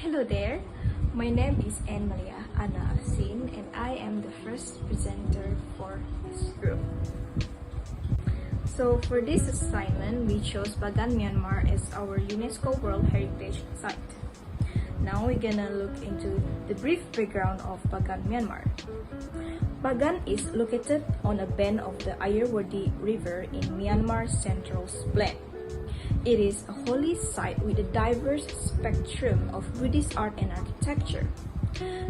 Hello there, my name is Meliah, Asin, and I am the first presenter for this group. So for this assignment, we chose Bagan, Myanmar as our UNESCO World Heritage Site. Now we're gonna look into the brief background of Bagan, Myanmar. Bagan is located on a bend of the Irrawaddy River in Myanmar's central plain. It is a holy site with a diverse spectrum of Buddhist art and architecture.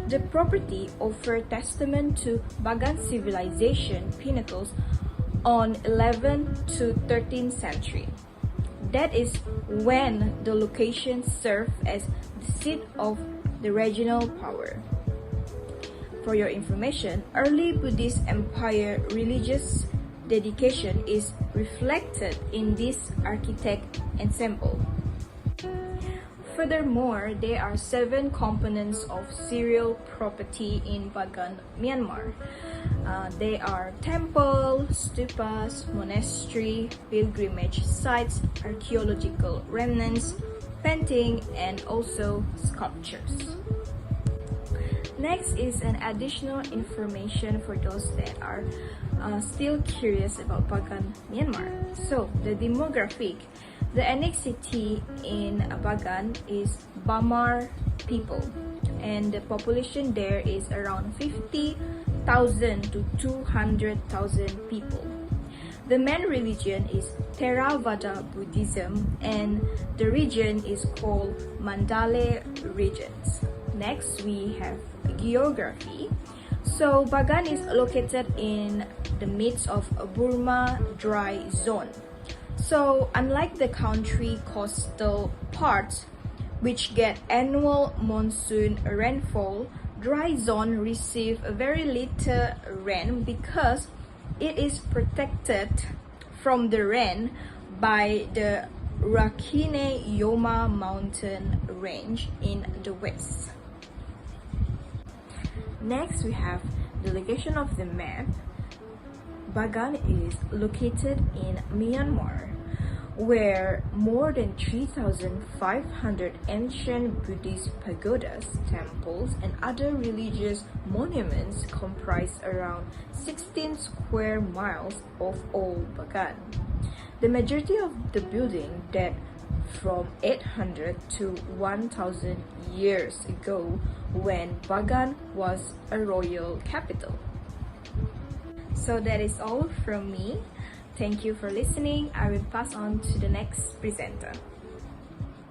The property offers testament to Bagan civilization pinnacles on 11th to 13th century. That is when the location served as the seat of the regional power. For your information, early Buddhist empire religious dedication is reflected in this architect ensemble. Furthermore, there are 7 components of serial property in Bagan, Myanmar. They are temple, stupas, monastery, pilgrimage sites, archaeological remnants, painting, and also sculptures. Next is an additional information for those that are still curious about Bagan, Myanmar. So, the demographic. The ethnicity in Bagan is Bamar people, and the population there is around 50,000 to 200,000 people. The main religion is Theravada Buddhism, and the region is called Mandalay regions. Next, we have geography. So, Bagan is located in the midst of a Burma dry zone. So, unlike the country coastal parts, which get annual monsoon rainfall, dry zone receive very little rain because it is protected from the rain by the Rakhine Yoma mountain range in the west. Next, we have the location of the map. Bagan is located in Myanmar, where more than 3,500 ancient Buddhist pagodas, temples, and other religious monuments comprise around 16 square miles of all Bagan. The majority of the buildings date from 800 to 1,000 years ago when Bagan was a royal capital. So that is all from me. Thank you for listening. I will pass on to the next presenter.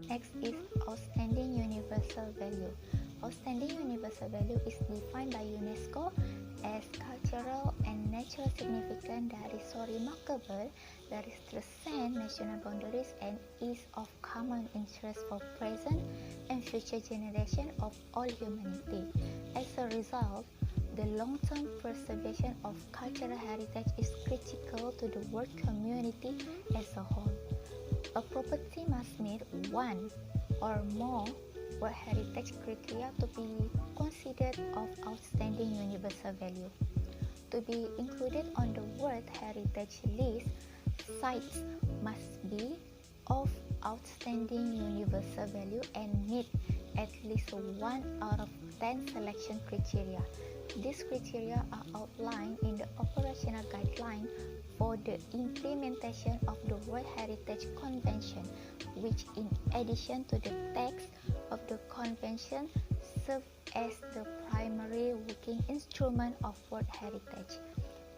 Next is Outstanding Universal Value. Outstanding Universal Value is defined by UNESCO as cultural and natural significance that is so remarkable that it transcends national boundaries and is of common interest for present and future generations of all humanity. As a result, the long-term preservation of cultural heritage is critical to the world community as a whole. A property must meet one or more World Heritage criteria to be considered of outstanding universal value. To be included on the World Heritage list, sites must be of outstanding universal value and meet at least 1 out of 10 selection criteria. These criteria are outlined in the operational guideline for the implementation of the World Heritage Convention, which in addition to the text of the convention serve as the primary working instrument of World Heritage.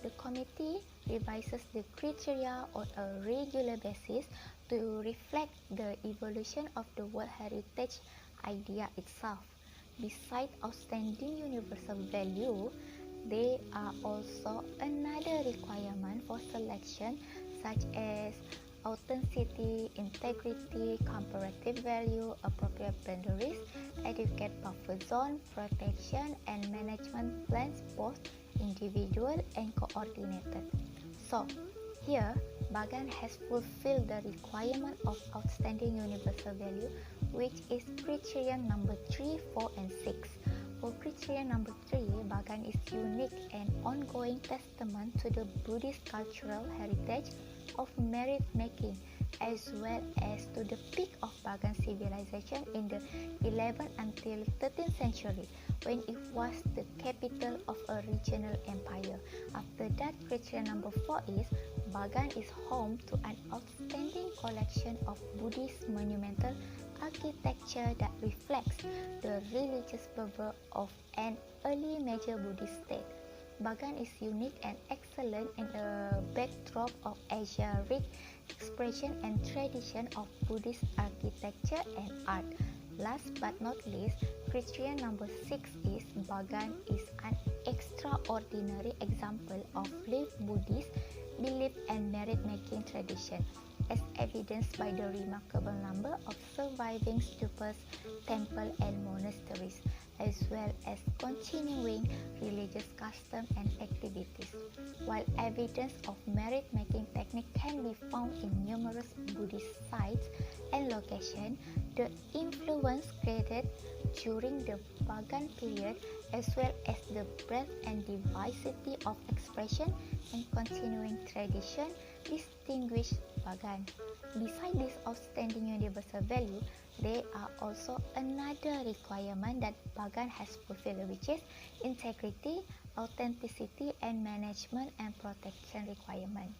The committee revises the criteria on a regular basis to reflect the evolution of the World Heritage idea itself. Besides outstanding universal value, there are also another requirement for selection such as authenticity, integrity, comparative value, appropriate boundaries, adequate buffer zone, protection, and management plans both individual and coordinated. So, here, Bagan has fulfilled the requirement of outstanding universal value, which is criterion number 3, 4, and 6. For criterion number 3, Bagan is unique and ongoing testament to the Buddhist cultural heritage of merit making as well as to the peak of Bagan civilization in the 11th until 13th century, when it was the capital of a regional empire. After that, criteria number 4 is Bagan is home to an outstanding collection of Buddhist monumental architecture that reflects the religious fervor of an early major Buddhist state. Bagan is unique and excellent in a backdrop of Azharic expression and tradition of Buddhist architecture and art. Last but not least, criteria number 6 is Bagan is an extraordinary example of lived Buddhist belief and merit-making tradition, as evidenced by the remarkable number of surviving stupas, temples and monasteries, as well as continuing religious customs and activities. While evidence of merit-making technique can be found in numerous Buddhist sites and locations, the influence created during the Bagan period, as well as the breadth and diversity of expression and continuing tradition, distinguish Bagan. Besides this outstanding universal value, there are also another requirement that Bagan has fulfilled, which is integrity, authenticity, and management and protection requirement.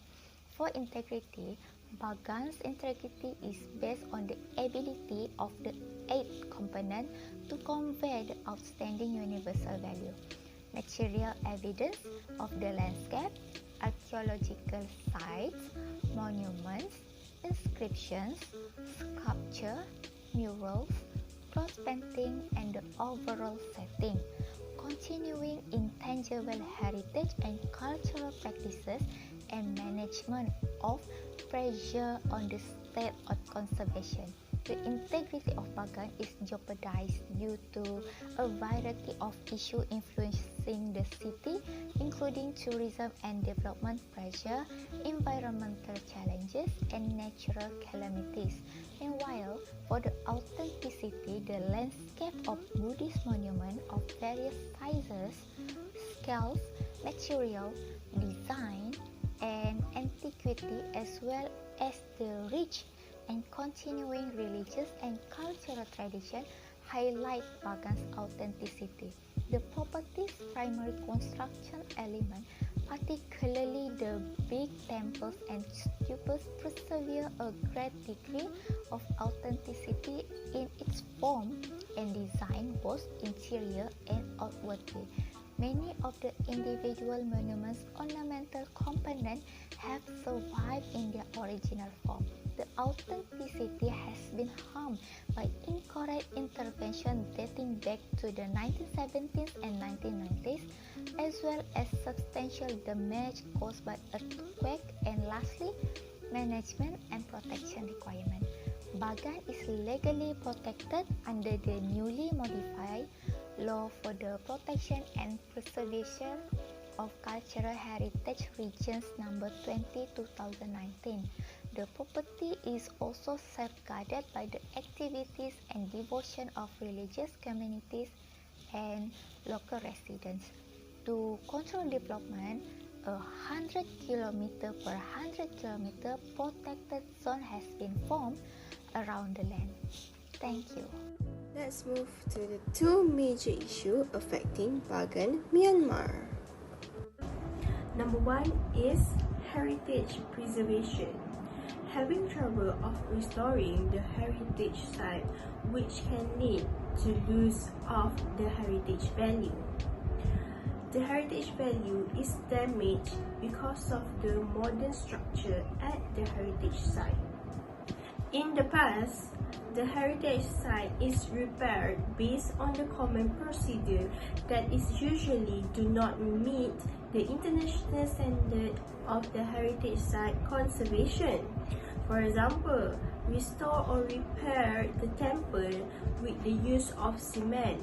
For integrity, Bagan's integrity is based on the ability of the 8 components to convey the outstanding universal value: material evidence of the landscape, archaeological sites, monuments, inscriptions, sculpture, murals, cross painting, and the overall setting. Continuing intangible heritage and cultural practices and management of pressure on the state of conservation. The integrity of Bagan is jeopardized due to a variety of issues influencing the city, including tourism and development pressure, environmental challenges, and natural calamities. Meanwhile, for the authenticity, the landscape of Buddhist monuments of various sizes, scales, material, design, and antiquity, as well as the rich and continuing religious and cultural tradition, highlight Bagan's authenticity. The property's primary construction element, particularly the big temples and stupas, persevere a great degree of authenticity in its form and design, both interior and outwardly. Many of the individual monuments' ornamental components have survived in their original form. The authenticity has been harmed by incorrect intervention dating back to the 1970s and 1990s, as well as substantial damage caused by earthquake, and lastly, management and protection requirement. Bagan is legally protected under the newly modified Law for the Protection and Preservation of Cultural Heritage Regions Number 20, 2019. The property is also safeguarded by the activities and devotion of religious communities and local residents. To control development, a 100 km per 100 km protected zone has been formed around the land. Thank you. Let's move to the 2 major issues affecting Bagan, Myanmar. Number 1 is heritage preservation. Having trouble of restoring the heritage site, which can lead to loss of the heritage value. The heritage value is damaged because of the modern structure at the heritage site. In the past, the heritage site is repaired based on the common procedure that is usually do not meet the international standard of the heritage site conservation. For example, restore or repair the temple with the use of cement,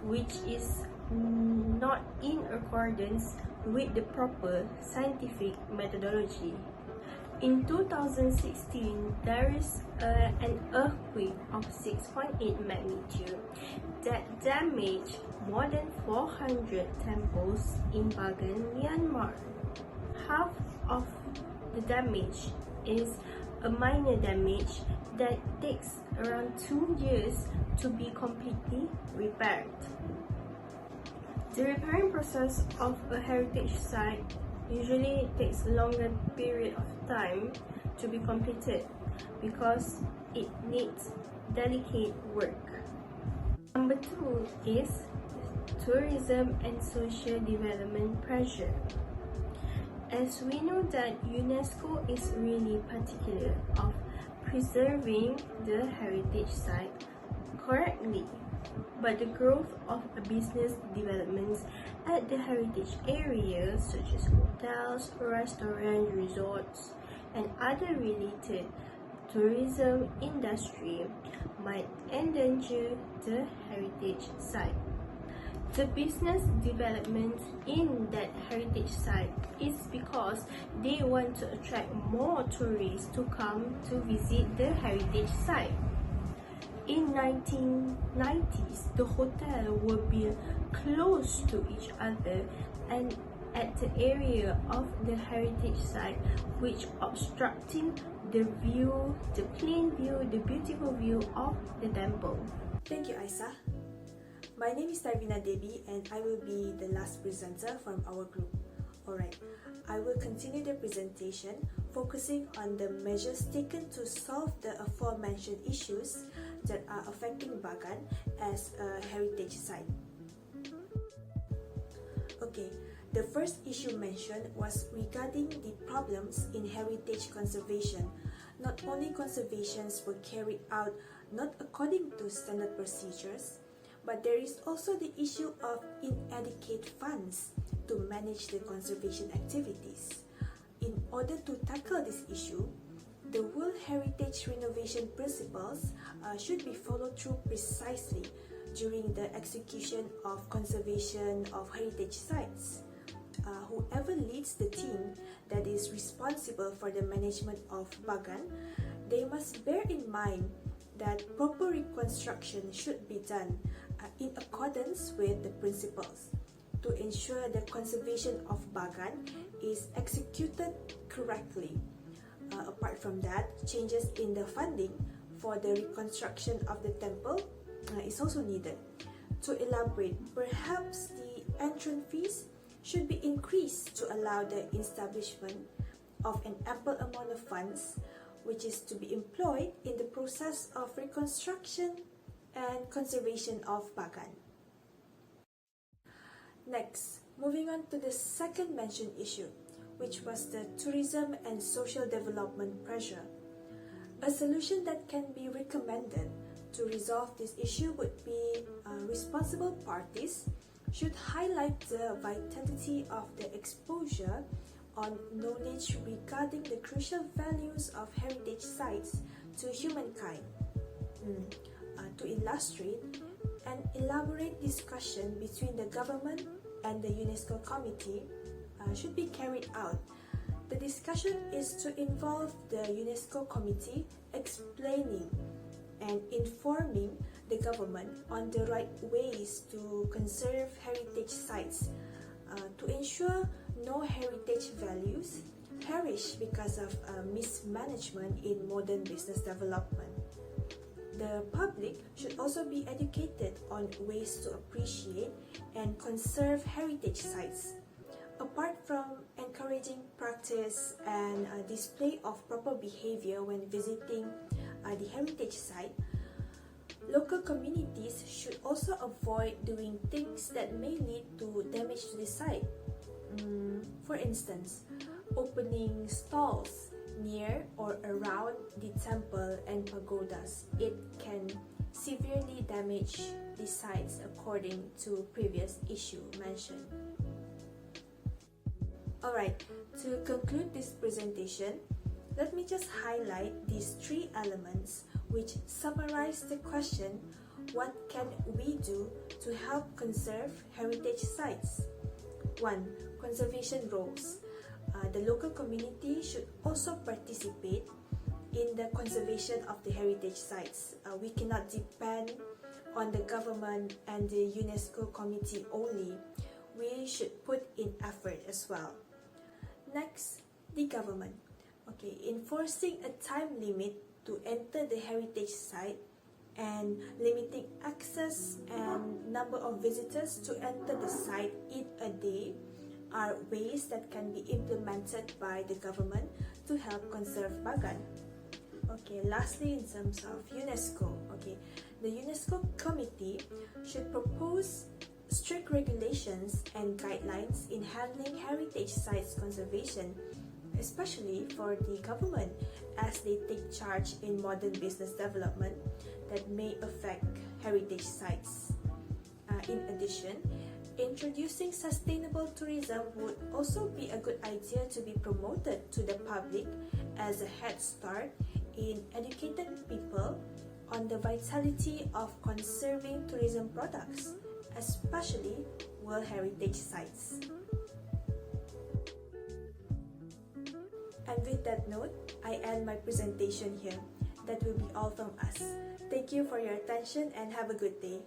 which is not in accordance with the proper scientific methodology. In 2016, there is an earthquake of 6.8 magnitude that damaged more than 400 temples in Bagan, Myanmar. Half of the damage is a minor damage that takes around 2 years to be completely repaired. The repairing process of a heritage site usually takes a longer period of time to be completed because it needs delicate work. Number 2 is tourism and social development pressure. As we know that UNESCO is really particular of preserving the heritage site correctly, but the growth of a business developments at the heritage areas such as hotels, restaurants, resorts, and other related tourism industry might endanger the heritage site. The business development in that heritage site is because they want to attract more tourists to come to visit the heritage site. In 1990s, the hotel were built close to each other and at the area of the heritage site, which obstructing the view, the plain view, the beautiful view of the temple. Thank you, Aisah. My name is Darveena and I will be the last presenter from our group. Alright, I will continue the presentation focusing on the measures taken to solve the aforementioned issues that are affecting Bagan as a heritage site. Okay, the first issue mentioned was regarding the problems in heritage conservation. Not only conservations were carried out not according to standard procedures, but there is also the issue of inadequate funds to manage the conservation activities. In order to tackle this issue, the World Heritage Renovation Principles should be followed through precisely during the execution of conservation of heritage sites. Whoever leads the team that is responsible for the management of Bagan, they must bear in mind that proper reconstruction should be done in accordance with the principles to ensure the conservation of Bagan is executed correctly. Apart from that, changes in the funding for the reconstruction of the temple is also needed. To elaborate, perhaps the entrance fees should be increased to allow the establishment of an ample amount of funds which is to be employed in the process of reconstruction and conservation of Bagan. Next, moving on to the second mentioned issue, which was the tourism and social development pressure. A solution that can be recommended to resolve this issue would be responsible parties should highlight the vitality of the exposure on knowledge regarding the crucial values of heritage sites to humankind. To illustrate, an elaborate discussion between the government and the UNESCO committee should be carried out. The discussion is to involve the UNESCO committee explaining and informing the government on the right ways to conserve heritage sites to ensure no heritage values perish because of mismanagement in modern business development. The public should also be educated on ways to appreciate and conserve heritage sites. Apart from encouraging practice and display of proper behavior when visiting the heritage site, local communities should also avoid doing things that may lead to damage to the site. For instance, opening stalls near or around the temple and pagodas. It can severely damage the sites according to previous issue mentioned. Alright, to conclude this presentation, let me just highlight these three elements which summarize the question, what can we do to help conserve heritage sites? 1. Conservation roles. The local community should also participate in the conservation of the heritage sites. We cannot depend on the government and the UNESCO committee only. We should put in effort as well. Next, the government. Okay, enforcing a time limit to enter the heritage site and limiting access and number of visitors to enter the site in a day are ways that can be implemented by the government to help conserve Bagan. Okay, lastly, in terms of UNESCO, okay, the UNESCO committee should propose strict regulations and guidelines in handling heritage sites conservation, especially for the government as they take charge in modern business development that may affect heritage sites. In addition, introducing sustainable tourism would also be a good idea to be promoted to the public as a head start in educating people on the vitality of conserving tourism products, especially World Heritage Sites. And with that note, I end my presentation here. That will be all from us. Thank you for your attention and have a good day.